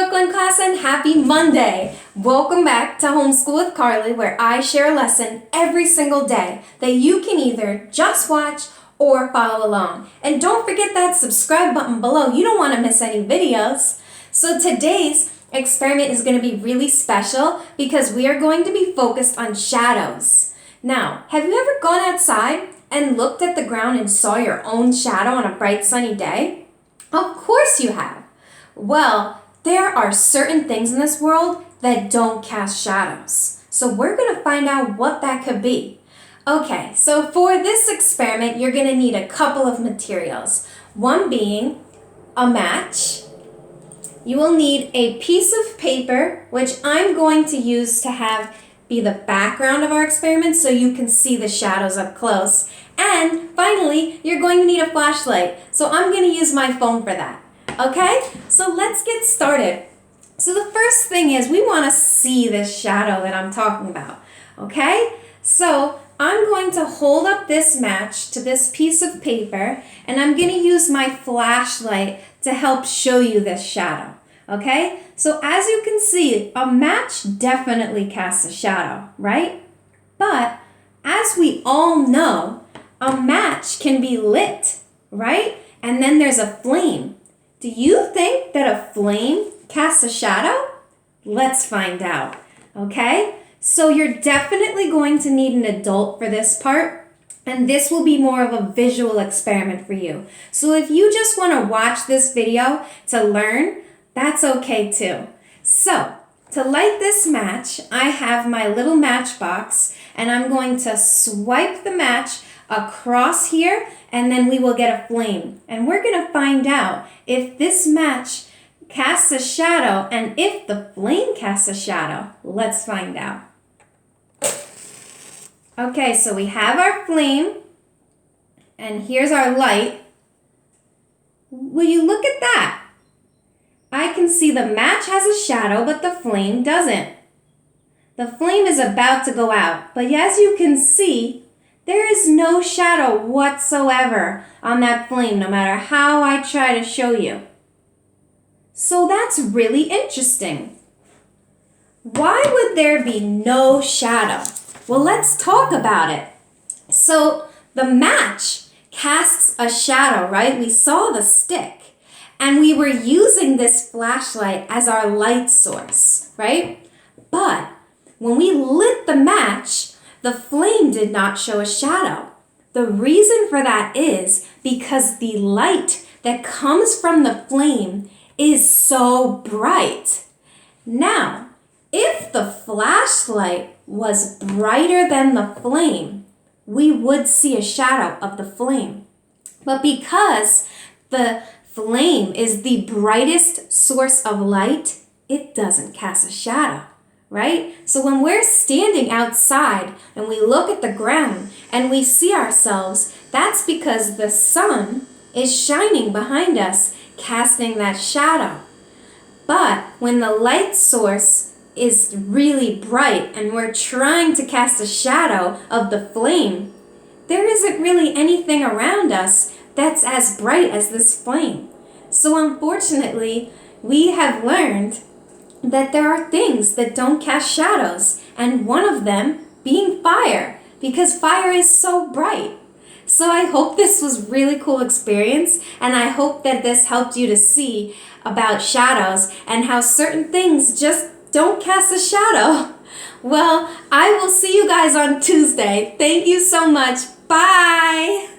Brooklyn class and happy Monday! Welcome back to Homeschool with Carly, where I share a lesson every single day that you can either just watch or follow along. And don't forget that subscribe button below. You don't want to miss any videos. So today's experiment is going to be really special because we are going to be focused on shadows. Now, have you ever gone outside and looked at the ground and saw your own shadow on a bright sunny day? Of course you have. Well, there are certain things in this world that don't cast shadows. So we're going to find out what that could be. Okay, so for this experiment, you're going to need a couple of materials. One being a match. You will need a piece of paper, which I'm going to use to be the background of our experiment so you can see the shadows up close. And finally, you're going to need a flashlight. So I'm going to use my phone for that. Okay, so let's get started. So the first thing is we want to see this shadow that I'm talking about. Okay, so I'm going to hold up this match to this piece of paper and I'm going to use my flashlight to help show you this shadow. Okay, so as you can see, a match definitely casts a shadow, right? But as we all know, a match can be lit, right? And then there's a flame. Do you think that a flame casts a shadow? Let's find out, okay? So you're definitely going to need an adult for this part, and this will be more of a visual experiment for you. So if you just want to watch this video to learn, that's okay too. So to light this match, I have my little matchbox, and I'm going to swipe the match across here, and then we will get a flame. And we're going to find out if this match casts a shadow and if the flame casts a shadow. Let's find out. Okay, so we have our flame, and here's our light. Will you look at that? I can see the match has a shadow, but the flame doesn't. The flame is about to go out, but as you can see, there is no shadow whatsoever on that flame, no matter how I try to show you. So that's really interesting. Why would there be no shadow? Well, let's talk about it. So the match casts a shadow, right? We saw the stick, and we were using this flashlight as our light source, right? But when we lit the match, the flame did not show a shadow. The reason for that is because the light that comes from the flame is so bright. Now, if the flashlight was brighter than the flame, we would see a shadow of the flame. But because the flame is the brightest source of light, it doesn't cast a shadow. Right? So when we're standing outside and we look at the ground and we see ourselves, that's because the sun is shining behind us, casting that shadow. But when the light source is really bright and we're trying to cast a shadow of the flame, there isn't really anything around us that's as bright as this flame. So unfortunately, we have learned that there are things that don't cast shadows, and one of them being fire, because fire is so bright. So I hope this was really cool experience, and I hope that this helped you to see about shadows and how certain things just don't cast a shadow. Well, I will see you guys on Tuesday. Thank you so much. Bye!